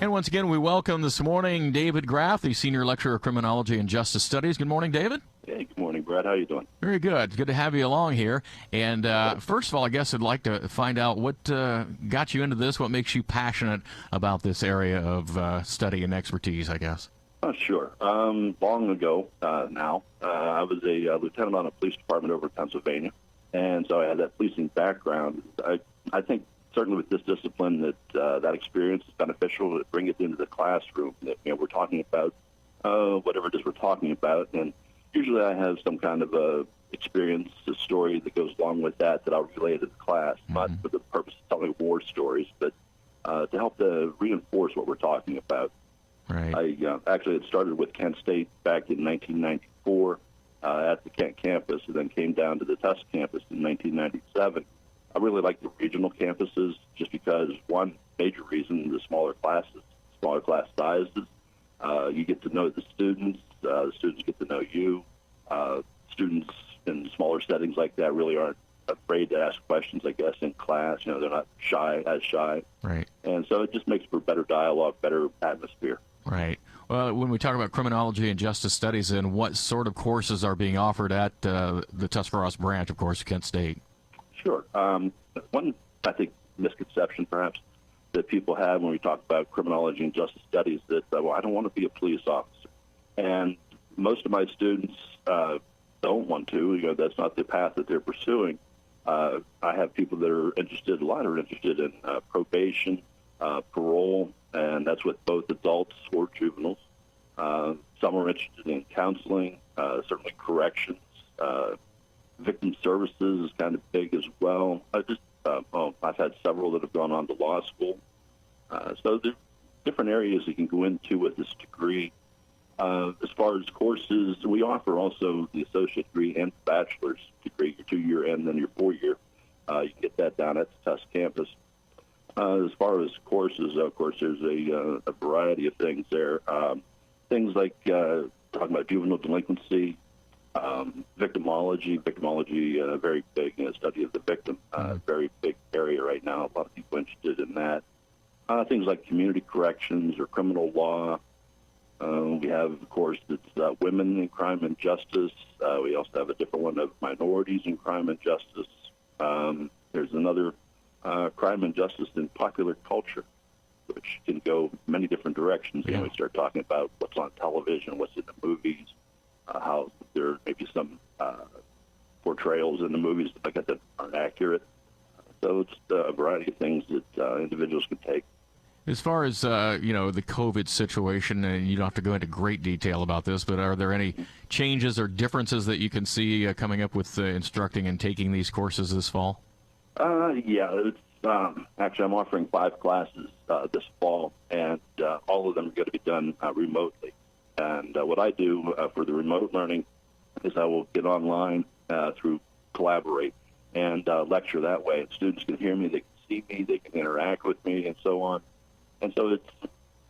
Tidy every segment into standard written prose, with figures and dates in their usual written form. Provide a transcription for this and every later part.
And once again, we welcome this morning David Graff, the Senior Lecturer of Criminology and Justice Studies. Good morning, David. Hey, good morning, Brad. How you doing? Very good. Good to have you along here. And first of all, I guess I'd like to find out what got you into this, what makes you passionate about this area of study and expertise, I guess. Sure. Long ago now, I was a lieutenant on a police department over in Pennsylvania, and so I had that policing background. I think certainly with this discipline that experience is beneficial to bring it into the classroom. That, we're talking about whatever it is we're talking about, and usually I have some kind of a experience, a story that goes along with that I'll relay to the class, not for the purpose of telling war stories, but to help to reinforce what we're talking about. Right. I actually had started with Kent State back in 1994 at the Kent campus, and then came down to the Tusc campus in 1997. I really like the regional campuses just because, one major reason, the smaller classes, smaller class sizes. You get to know the students get to know you. Students in smaller settings like that really aren't afraid to ask questions, I guess, in class. They're not as shy. Right. And so it just makes for better dialogue, better atmosphere. Right. Well, when we talk about criminology and justice studies, then what sort of courses are being offered at the Tuscarawas branch, of course, Kent State? Sure. One, I think, misconception perhaps that people have when we talk about criminology and justice studies that, well, I don't want to be a police officer. And most of my students don't want to. That's not the path that they're pursuing. I have people that are interested, a lot are interested in probation, parole, and that's with both adults or juveniles. Some are interested in counseling, certainly corrections. Victim services is kind of big as well. I've had several that have gone on to law school. So there's different areas you can go into with this degree. As far as courses, we offer also the associate degree and bachelor's degree, your 2-year and then your 4-year. You can get that down at the Tusc campus. As far as courses, of course, there's a variety of things there. Things like talking about juvenile delinquency, victimology, very big, study of the victim, very big area right now. A lot of people interested in that. Things like community corrections or criminal law. We have, of course, it's women in crime and justice. We also have a different one of minorities in crime and justice. There's another crime and justice in popular culture, which can go many different directions. Yeah. We start talking about what's on television, what's in the movies, how there may be some portrayals in the movies that aren't accurate. So it's a variety of things that individuals can take. As far as, the COVID situation, and you don't have to go into great detail about this, but are there any changes or differences that you can see coming up with instructing and taking these courses this fall? Yeah, it's, actually I'm offering 5 classes this fall, and all of them are going to be done remotely. And what I do for the remote learning is I will get online through Collaborate and lecture that way. Students can hear me, they can see me, they can interact with me, and so on. And so it's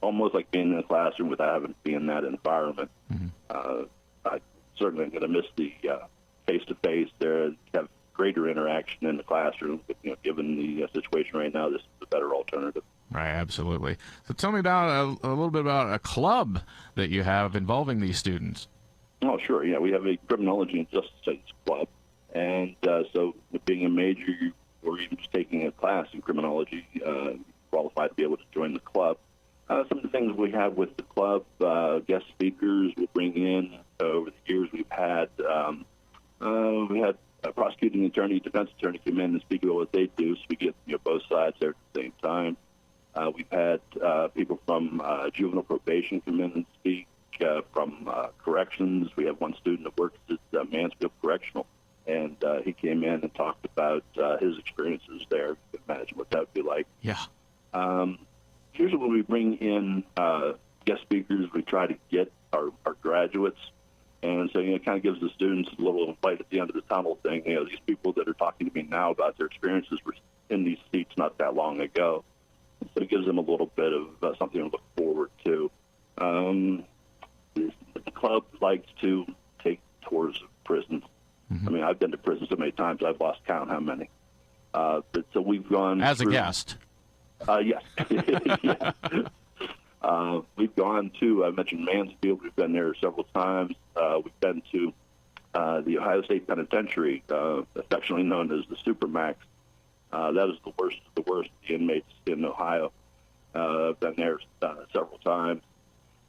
almost like being in a classroom without having to be in that environment. I certainly am going to miss the face-to-face there, have greater interaction in the classroom. But, given the situation right now, this is a better alternative. Right, absolutely. So tell me about a little bit about a club that you have involving these students. Oh, sure. Yeah, we have a Criminology and Justice Studies club. And so being a major or even just taking a class in criminology, qualified to be able to join the club. Some of the things we have with the club, guest speakers we'll bring in. Over the years, we had a prosecuting attorney, defense attorney come in and speak about what they do, so we get both sides there at the same time. We've had people from juvenile probation come in and speak, from corrections. We have one student that works at Mansfield Correctional, and he came in and talked about his experiences there. You can imagine what that would be like. Yeah. Usually when we bring in guest speakers, we try to get our graduates. And so, it kind of gives the students a little light at the end of the tunnel thing. These people that are talking to me now about their experiences were in these seats not that long ago. So it gives them a little bit of something to look forward to. The club likes to take tours of prisons. I mean, I've been to prison so many times, I've lost count how many. But so we've gone As through, a guest. Yes. Yeah. We've gone to, I mentioned Mansfield. We've been there several times. We've been to the Ohio State Penitentiary, affectionately known as the Supermax. That is the worst of the worst inmates in Ohio. I've been there several times.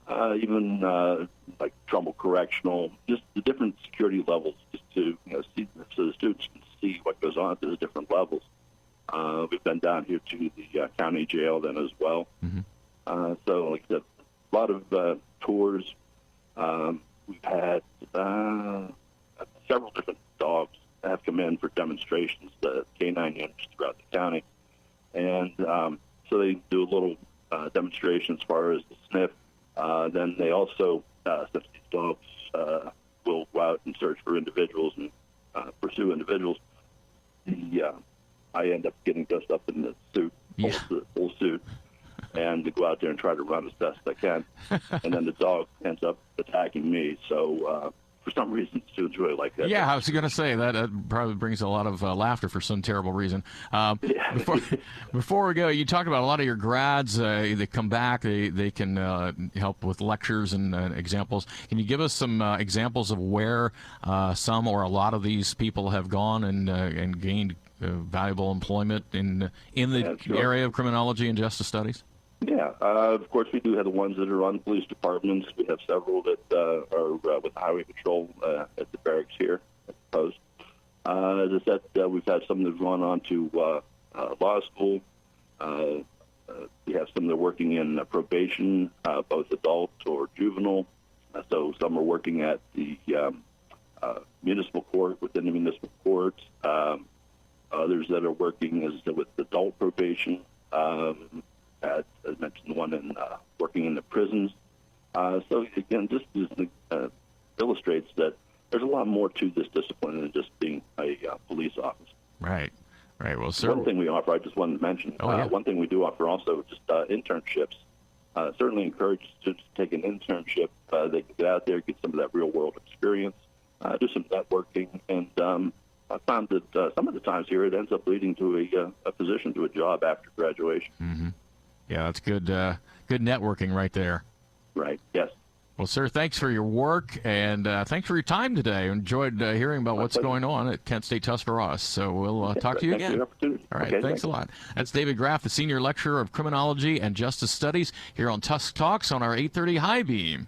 Even like Trumbull Correctional, just the different security levels, just to see, so the students can see what goes on at those different levels. We've been down here to the county jail then as well. Mm-hmm. So, like I said, a lot of tours. We've had several different dogs have come in for demonstrations, the canine units throughout the county, and so they do a little demonstration as far as the sniff. Then they also, since these dogs will go out and search for individuals and pursue individuals, I end up getting dressed up in the suit, full suit, and to go out there and try to run as best I can. And then the dog ends up attacking me. So for some reason, students really like that. Yeah, I was going to say that probably brings a lot of laughter for some terrible reason. Before we go, you talked about a lot of your grads. They come back. They can help with lectures and examples. Can you give us some examples of where some or a lot of these people have gone and gained valuable employment in the area of criminology and justice studies? Yeah, of course, we do have the ones that are on police departments. We have several that are with the highway patrol at the barracks here at the post. As I said, we've had some that have gone on to law school. We have some that are working in probation, both adult or juvenile. So some are working at the municipal court, within the municipal court. Others that are working with adult probation. As I mentioned, one in working in the prisons. So again, just illustrates that there's a lot more to this discipline than just being a police officer. Right. Well, sir. One thing we offer, I just wanted to mention, one thing we do offer also just internships. Certainly encourage students to take an internship. They can get out there, get some of that real world experience, do some networking, and I found that some of the times here it ends up leading to a position, to a job after graduation. Mm-hmm. Yeah, that's good networking right there. Right, yes. Well, sir, thanks for your work, and thanks for your time today. Enjoyed hearing about what's going on at Kent State Tuscarawas. So we'll talk to you again. All right, okay, thanks a lot. That's David Graff, the Senior Lecturer of Criminology and Justice Studies here on Tusc Talks on our 830 High Beam.